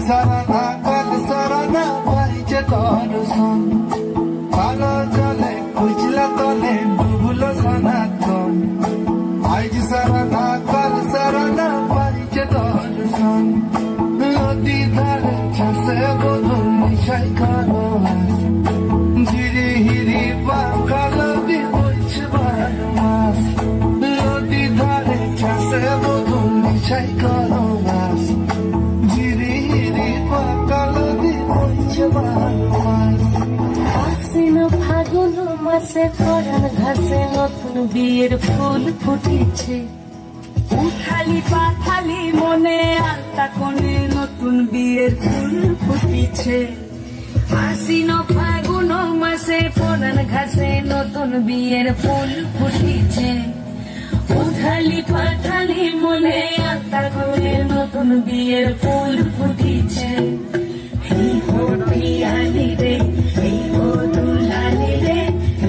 সারা না কাল সারা না পাইছে দর্শন ভালো চলে বুঝলা তলে ডুবলো সনাতন আজ সারা না কাল সারা না পাইছে দর্শন নদী ধারে ছাসে বধুর মিশাই খালো ধীরে হিরি বাঁকালো বইছে 12 মাস নদী ধারে ছাসে বধুর মিশাই খালো ধীরে হিরি বাঁকালো বইছে 12 মাস আশ্বিন ফাগুন মাসে পরাণ ঘাসে নতুন বিয়ের ফুল ফুটেছে উঠালি পাথালি মনে আলতা কোণে নতুন বিয়ের ফুল ফুটেছে আশ্বিন ফাগুন মাসে পরাণ ঘাসে নতুন বিয়ের ফুল ফুটেছে উঠালি পাথালি মনে আলতা কোণে নতুন বিয়ের ফুল ফুটেছে এই হো পিয়ালি রে এই হো দুলালি রে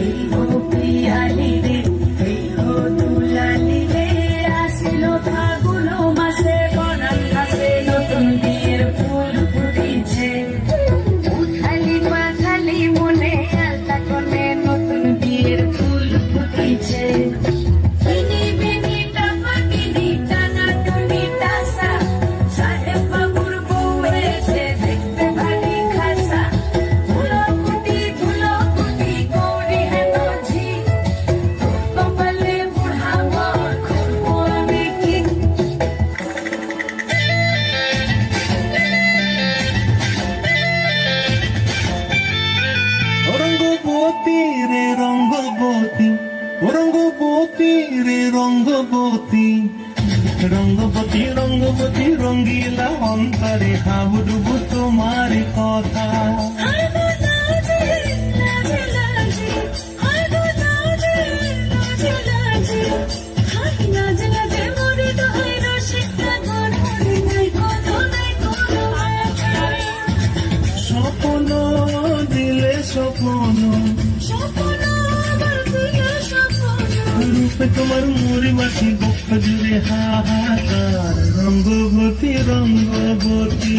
এই হো পিয়ালি রে এই হো দুলালি রে আসিল ফাগুন মাসে পরাণ ঘাসে নতুন বিয়ের ফুল ফুটেছে উঠালি পাথালি মনে আলতা কোণে নতুন বিয়ের ফুল ফুটেছে রঙ্গবতী রে রঙ্গবতী রঙ্গবতী রঙ্গবতী রঙ্গিলা অন্তরে হাবুডুবু তোমার কথা স্বপ্ন দিলে স্বপ্ন রূপে তোমার মুড়ি মাছি বক্ষ জুড়ে হাহাকার রঙ্গবতী রঙ্গবতী